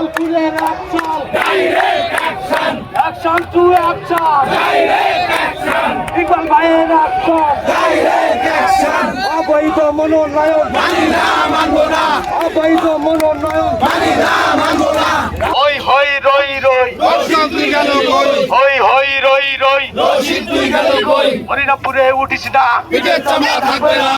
লালপুরের action direct action action to action direct action Iqbal ভাইয়ের action direct action অবৈধ মনোনয়ন মানি না মানব না অবৈধ মনোনয়ন মানি না মানব না হই হই রই রই রশিদ তুই গেল কই হই হই রই রই রশিদ তুই গেল কই হরিরামপুরে উঠিস না পিঠের চামড়া থাকবে না।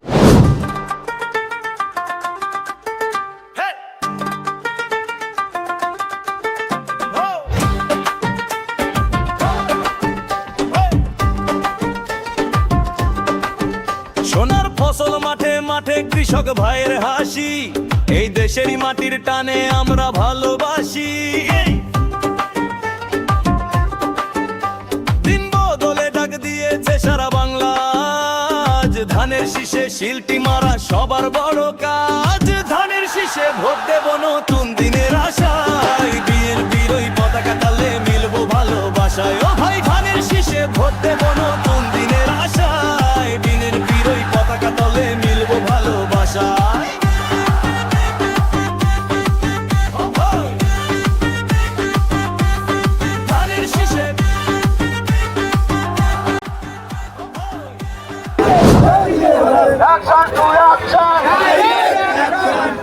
সোনার ফসল মাঠে মাঠে কৃষক ভাইয়ের হাসি, এই দেশেরই মাটির টানে আমরা ভালোবাসি। দিন বদলে ডাক দিয়েছে সারা বাংলা, আজ ধানের শীষে শিলটি মারা সবার বড় কাজ। ধানের শীষে ভোট দেব নতুন দিনের আশায়, বিএনপির ওই পতাকা তালে মিলবো ভালোবাসায়। ও ভাই ধানের শীষে ভোট দেব নতুন দিনের আশায়, বিএনপির ওই পতাকা তলে মিলবো ভালোবাসায়। ধানের শীষে অ্যাকশন টু অ্যাকশন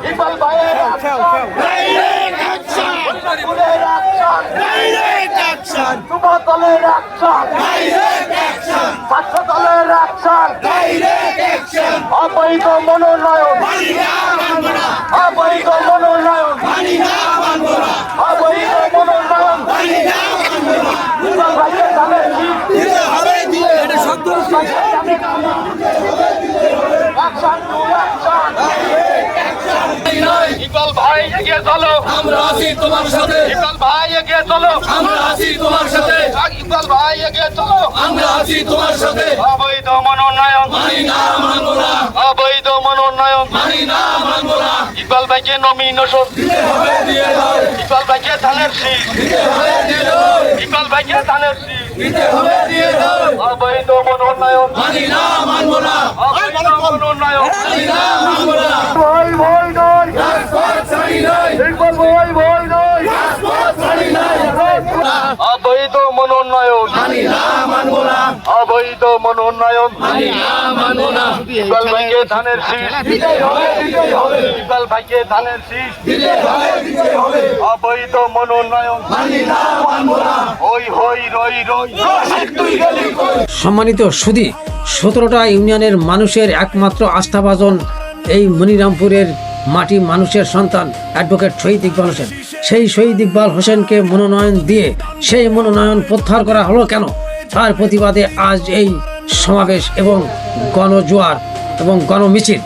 ইকবাল ভাইয়ের অ্যাকশন ডাইরেক্ট অ্যাকশন লালপুরের অ্যাকশন ডাইরেক্ট অ্যাকশন যুবদলের অ্যাকশন ডাইরেক্ট অ্যাকশন ছাত্রদলের অ্যাকশন ডাইরেক্ট অ্যাকশন অবৈধ মনোনয়ন মানি না মানব না অবৈধ মনোনয়ন মানি না মানব না অবৈধ মনোনয়ন মানি না মানব না ইকবাল ভাইয়ের ধানের শীষ দিতে হবে দিয়ে এটা শব্দ অ্যাকশন টু অ্যাকশন ইকবাল ভাই এগিয়ে চলো আমরা আছি তোমার সাথে ইকবাল ভাই এগিয়ে চলো আমরা আছি তোমার সাথে ইকবাল ভাই এগিয়ে চলো আমরা আছি তোমার সাথে অবৈধ মনোনয়ন মানি না মানব না অবৈধ মনোনয়ন মানি না মানব না ইকবাল ভাইকে নমিনেশন দিতে হবে দিয়ে দাও ইকবাল ভাইকে ধানের শীষ দিতে হবে দিয়ে দাও ইকবাল ভাইকে ধানের শীষ দিতে হবে দিয়ে দাও অবৈধ মনোনয়ন মানি না মানব না অবৈধ মনোনয়ন মানি না মানব না ভয় ভয় নয় রাজপথ ছাড়ি নাই ইকবাল ভয় ভয় নয় রাজপথ ছাড়ি নাই অবৈধ মনোনয়ন মানি না মানব না অবৈধ মনোনয়ন মানি না মানব না ইকবাল ভাইকে ধানের শীষ দিতে হবে ইকবাল ভাইকে ধানের শীষ দিতে হবে অবৈধ মনোনয়ন মানি না মানব না হই হই রই রই রশিদ তুই গেলি কই। সম্মানিত সুধী, 17টা ইউনিয়নের মানুষের একমাত্র আস্থাভাজন এই মনিরামপুরের মাটি মানুষের সন্তান অ্যাডভোকেট শহীদ ইকবাল হোসেন। সেই শহীদ ইকবাল হোসেনকে মনোনয়ন দিয়ে সেই মনোনয়ন প্রত্যাহার করা হলো কেন? তার প্রতিবাদে আজ এই সমাবেশ এবং গণজোয়ার এবং গণমিছিল।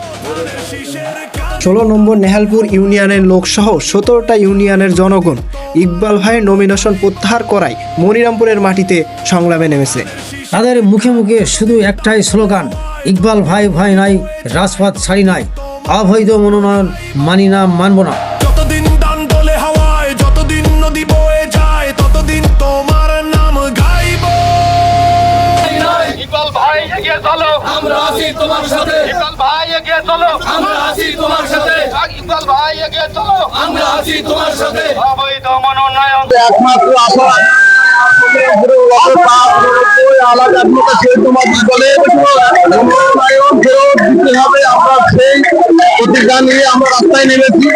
16 নম্বর নেহালপুর ইউনিয়নের লোকসহ 17টা ইউনিয়নের জনগণ ইকবাল ভাইয়ের নমিনেশন প্রত্যাহার করায় মনিরামপুরের মাটিতে সংগ্রামে নেমেছে। তাদের মুখে মুখে শুধু একটাই স্লোগান, ইকবাল ভাই ভয় নাই, রাজপথ ছাড়ি নাই, অবৈধ মনোনয়ন মানি না মানব না। যতদিন ডান দোলে হাওয়ায়, যতদিন নদী বয়ে যায়, ততদিন তোমার নাম গাইবো। ইকবাল ভাই এগিয়ে চলো আমরা আছি তোমার সাথে ইকবাল ভাই এগিয়ে চলো আমরা আছি তোমার সাথে ইকবাল ভাই এগিয়ে চলো আমরা আছি তোমার সাথে অবৈধ মনোনয়ন একমাত্র আশা আলাদা আমরা সেই প্রতিজ্ঞা নিয়ে আমরা রাস্তায় নেমেছি।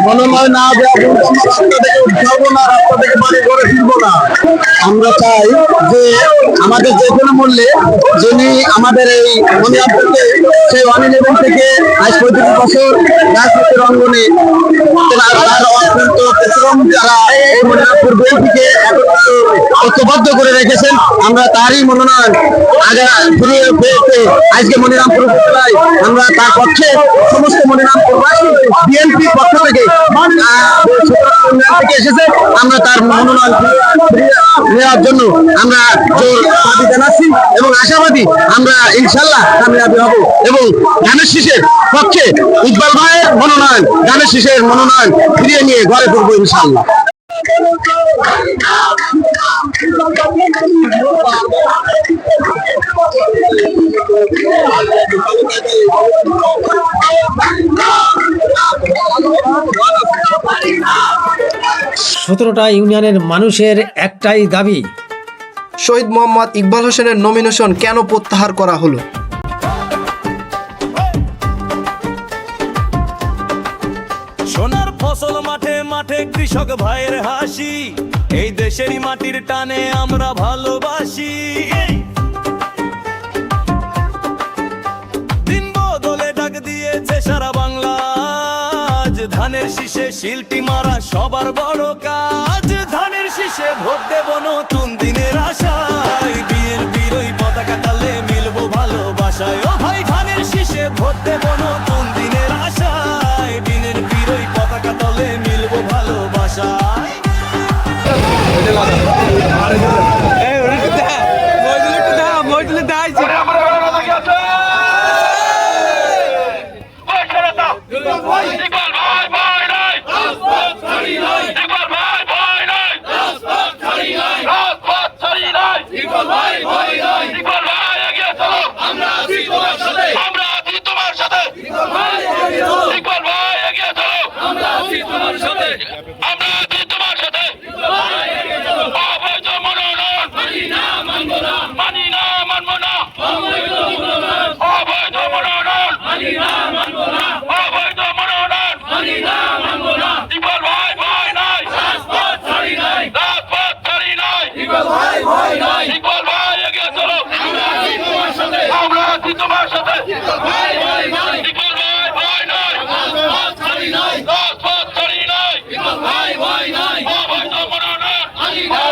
মনোনয়ন না দেওয়া আমরা রাস্তা থেকে উঠাবো না, রাস্তা থেকে বাড়ি ঘরে ফিরবো না। আমরা চাই যে আমাদের যে কোনো মূল্যে যিনি আমাদের এই মনিরামপুরকে সেই 111 থেকে আজ 35 বছর রাজনীতির অঙ্গনে অত্যন্ত পরিশ্রম যারা এই মনিরামপুর বিএনপিকে ঐক্যবদ্ধ করে রেখেছেন, আমরা তারই মনোনয়ন আগে ফিরিয়ে পেতে আজকে মনিরামপুর উপজেলায় আমরা তার পক্ষে সমস্ত মনিরামপুরবাসী বিএনপির পক্ষ থেকে এসেছে, আমরা তার মনোনয়ন নেওয়ার জন্য আমরা জোর দাবি জানাচ্ছি এবং আশাবাদী আমরা ইনশাল্লাহ কামিয়াবি হব এবং ধানের শীষের পক্ষে ইকবাল ভাইয়ের মনোনয়ন, ধানের শীষের মনোনয়ন ফিরিয়ে নিয়ে ঘরে ফিরবো ইনশাল্লাহ। 17টা ইউনিয়নের মানুষের একটাই দাবি, শহীদ মোহাম্মদ ইকবাল হোসেনের নমিনেশন কেন প্রত্যাহার করা হলো? সোনার ফসল মাঠে মাঠে কৃষক ভাইয়ের হাসি, এই দেশেরই মাটির টানে আমরা ভালোবাসি। দিন বদলে ডাক দিয়েছে সারা বাংলা, আজ ধানের শীষে শিলটি মারা সবার বড় কাজ। ধানের শীষে ভোট দেব নতুন দিনের আশায়, বিএনপির ওই পতাকা তালে মিলবো ভালোবাসায়। ও ভাই ধানের শীষে ভোট দেব নতুন দিনের আশায়, বিএনপির ওই পতাকা তলে মিলবো ভালোবাসায়। ওরে আমার ভালো লাগে আছে। ওই ছেড়ে দাও। ইকবাল ভাই ভয় নাই। ইকবাল ভাই ভয় নাই। রাজপথ ছাড়ি নাই। ইকবাল ভাই এগিয়ে চলো। আমরা আছি তোমার সাথে। ইকবাল ভাই এগিয়ে চলো। আমরা আছি তোমার সাথে। অবৈধ মনোনয়ন মানি না মানবো না। অবৈধ মনোনয়ন ইকবাল ভাই ভয় নাই। রাজপথ ছাড়ি নাই। ইকবাল ভাই এগিয়ে চলো। আমরা আছি তোমার সাথে। ইকবাল ভাই ভয় নাই। রাজপথ ছাড়ি নাই। অবৈধ মনোনয়ন মানি না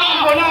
মানবো না।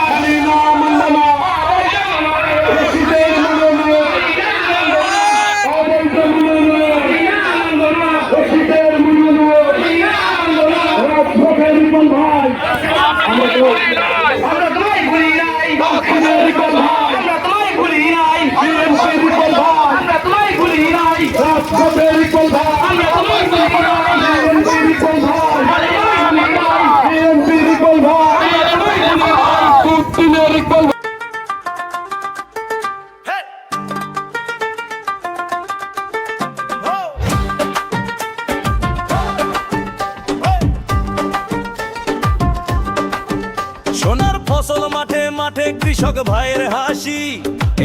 সোনার ফসল মাঠে মাঠে কৃষক ভাইয়ের হাসি,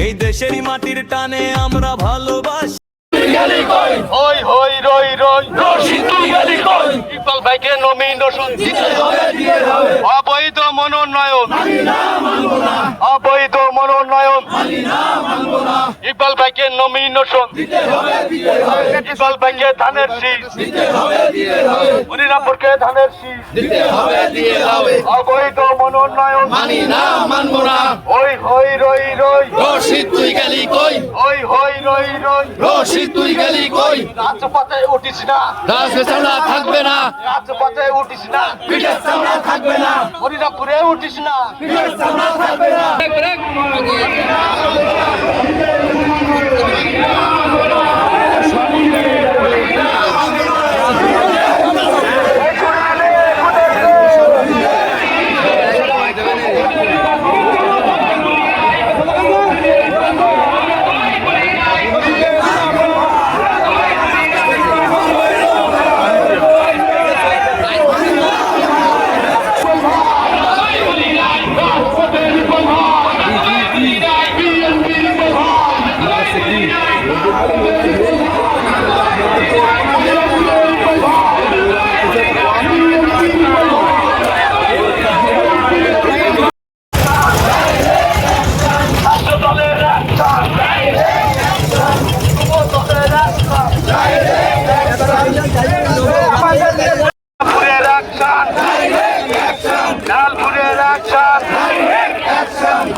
এই দেশেরই মাটির টানে আমরা ভালোবাসি। হই হই রই রই রশিদ তুই গেলি কই। ইকবাল ভাইকে নমিনেশন দিতে হবে। অবৈধ মনোনয়ন ইকবাল ভাইকে নমিনেশন ইকবাল ভাইকে ধানের শীষ মনিরামপুরকে ধানের শীষ অবৈধ মনোনয়ন মানি না মানবো না। হই হই রই রই রশিদ তুই গেলি কই। হই হই রই রই রশিদ তুই গেলি কই। রাজপথে উঠিস না। রাজবেচারা থাকবে না। রাজপথে উঠিস না। পিঠের চামড়া থাকবে না। মনিরামপুরে উঠিস না। পিঠের চামড়া থাকবে না।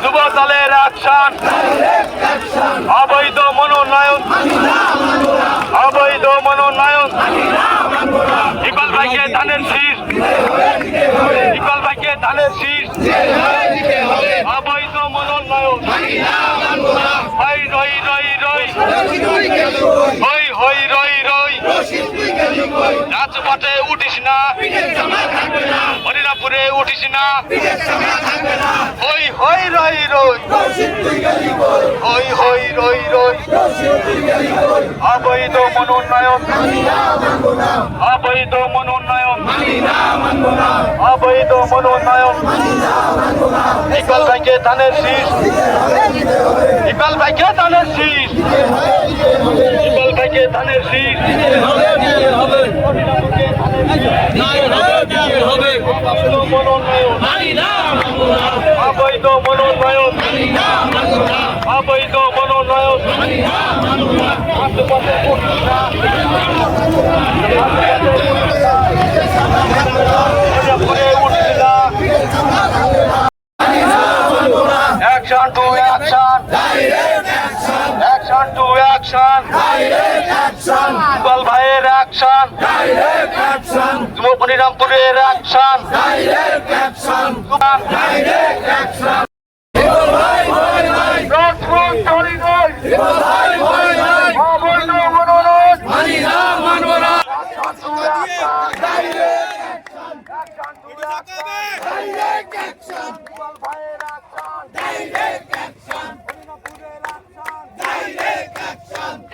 যুবদলের অ্যাকশন অবৈধ মনোনয়ন ইকবাল ভাইকে ধানের শীষ অবৈধ মনোনয়ন হই রই রই রই হই হই রই রই রাজপথে উঠিস না। হরিরামপুরে উঠিস না। হই হই রই রই হই হই রই রই অবৈধ মনোনয়ন অবৈধ মনোনয়ন ইকবাল ভাইকে ধানের শীষ, ইকবাল ভাইকে ধানের শীষ, ইকবাল ভাইকে ধানের শীষ। অবৈধ মনোনয়ন, অবৈধ মনোনয়ন Action to action, action to action, Iqbal ভাইয়ের অ্যাকশন, মনিরামপুরের অ্যাকশন,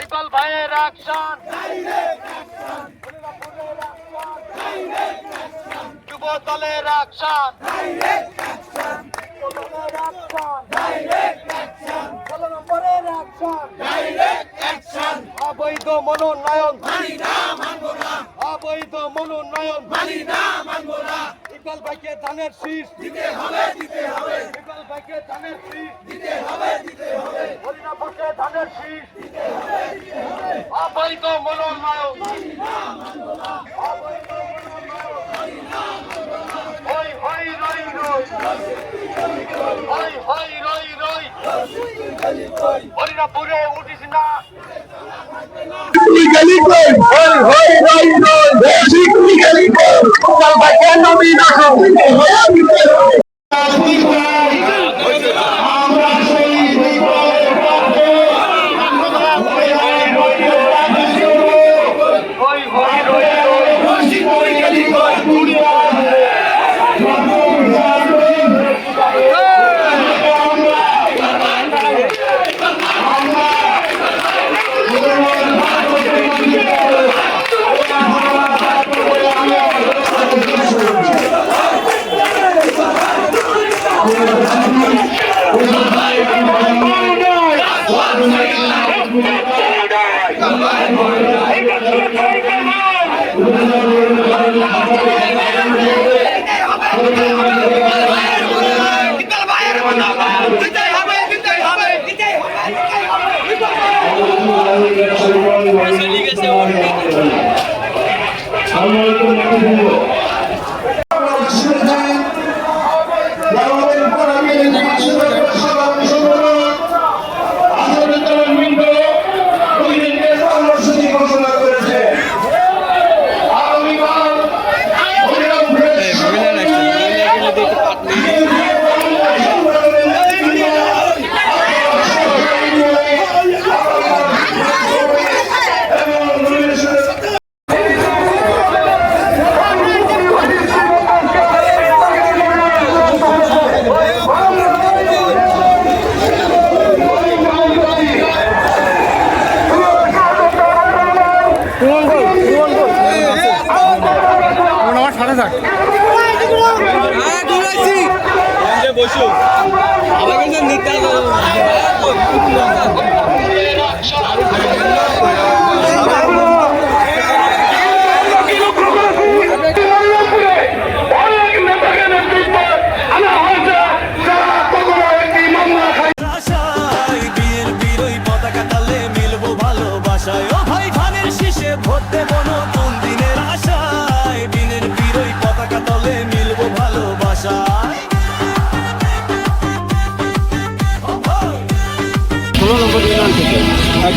ইকবাল ভাইয়ের অ্যাকশন, যুব দলের অ্যাকশন, অবৈধ মনোনয়ন, অবৈধ মনোনয়ন, ইকবাল ভাইকে ধানের শীষ দিতে হবে, ইকবাল ভাইকে ধানের শীষ দিতে হবে, হরিনাথকে ধানের শীষ দিতে হবে, অবৈধ মনোনয়ন, অবৈধ মনোনয়ন, হই হই রই রই, হই হই রই রই, হরিনাথপুরে উঠিস না।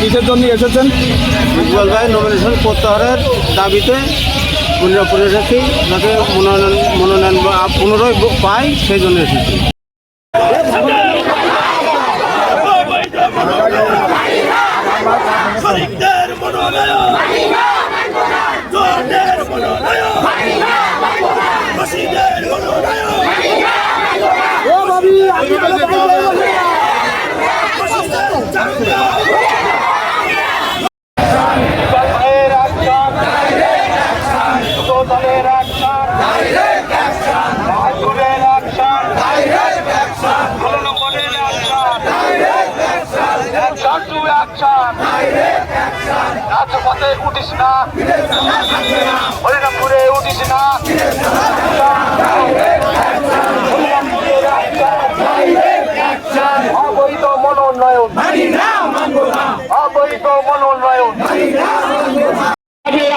কিসের জন্য এসেছেন? ইকবাল ভাই নমিনেশন প্রত্যাহারের দাবিতে মনিরামপুরে এসেছি, যাতে মনোনয়ন পুনরায় পাই সেই জন্য এসেছি। ইকবাল ভাইয়ের অ্যাকশন, যুব দলের অ্যাকশন, উঠিস না, হরিরামপুরে উঠিস না। অবৈধ মনোনয়ন, অবৈধ মনোনয়ন।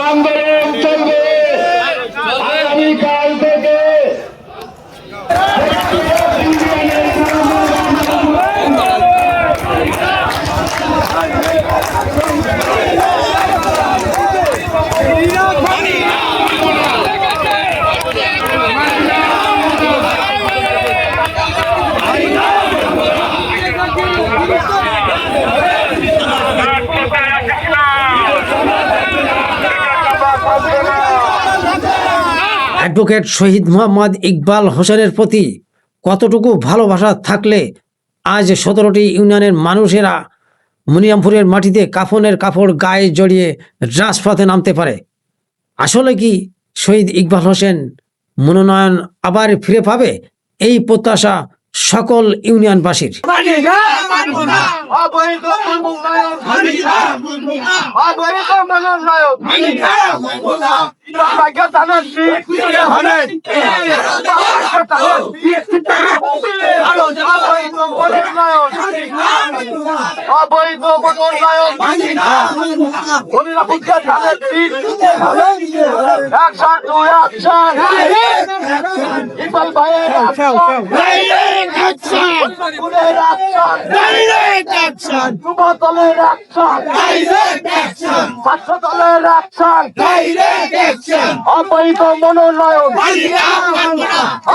আন্দোলন চলবে আগামীকাল থেকে। অ্যাডভোকেট শহীদ মোহাম্মদ ইকবাল হোসেনের প্রতি কতটুকু ভালোবাসা থাকলে আজ 17টি ইউনিয়নের মানুষেরা মনিরামপুরের মাটিতে কাফনের কাপড় গায়ে জড়িয়ে রাজপথে নামতে পারে? আসলে কি শহীদ ইকবাল হোসেন মনোনয়ন আবার ফিরে পাবে? এই প্রত্যাশা সকল ইউনিয়নবাসীর। অবৈধ মনোনয়ন, অবৈধ মনোনয়ন। অবৈধ মনোনয়ন, হরিরামপুরকে ধানের শীষ। অ্যাকশন টু অ্যাকশন, ইকবাল ভাইয়ের হরিরামপুরের অ্যাকশন, যুবদলের অ্যাকশন, ছাত্রদলের অ্যাকশন। অবৈধ মনোনয়ন,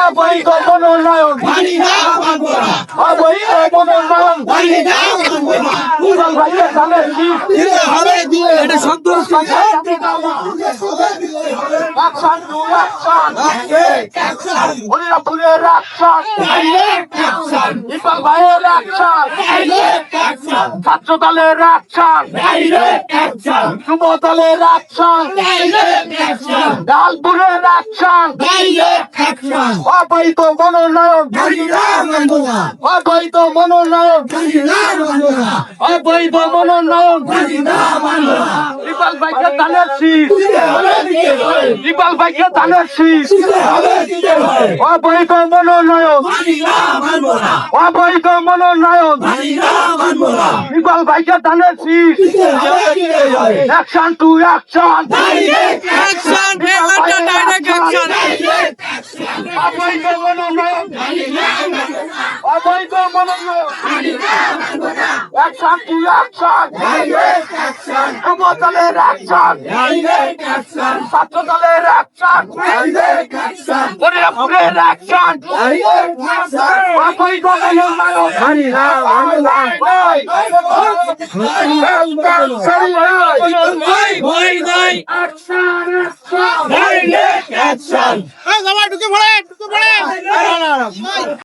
অবৈধ মনোনয়ন, অবৈধ মনোনয়ন। ইকবাল ভাইয়ের ধানের শীষ। অ্যাকশন টু অ্যাকশন, হরিরামপুরের অ্যাকশন, ইকবাল ভাইয়ের অ্যাকশন, ছাত্রদলের অ্যাকশন, যুবদলের অ্যাকশন, লালপুরের অ্যাকশন। অবৈধ মনোনয়ন, অবৈধ মনোনয়ন, অবৈধ মনোনয়ন। ইকবাল ভাইকে ধানের শীষ, ইকবাল ভাইকে ধানের শীষ। অবৈধ মনোনয়ন, অবৈধ মনোনয়ন। ইকবাল ভাইকে ধানের শীষ। অ্যাকশন টু অ্যাকশন, অবৈধ মনোনয়ন, অবৈধ মনোনয়ন। অ্যাকশন টু অ্যাকশন, যুবদলের অ্যাকশন, ছাত্রদলের অ্যাকশন, হরিরামপুরের অ্যাকশন। অবৈধ মনোনয়ন।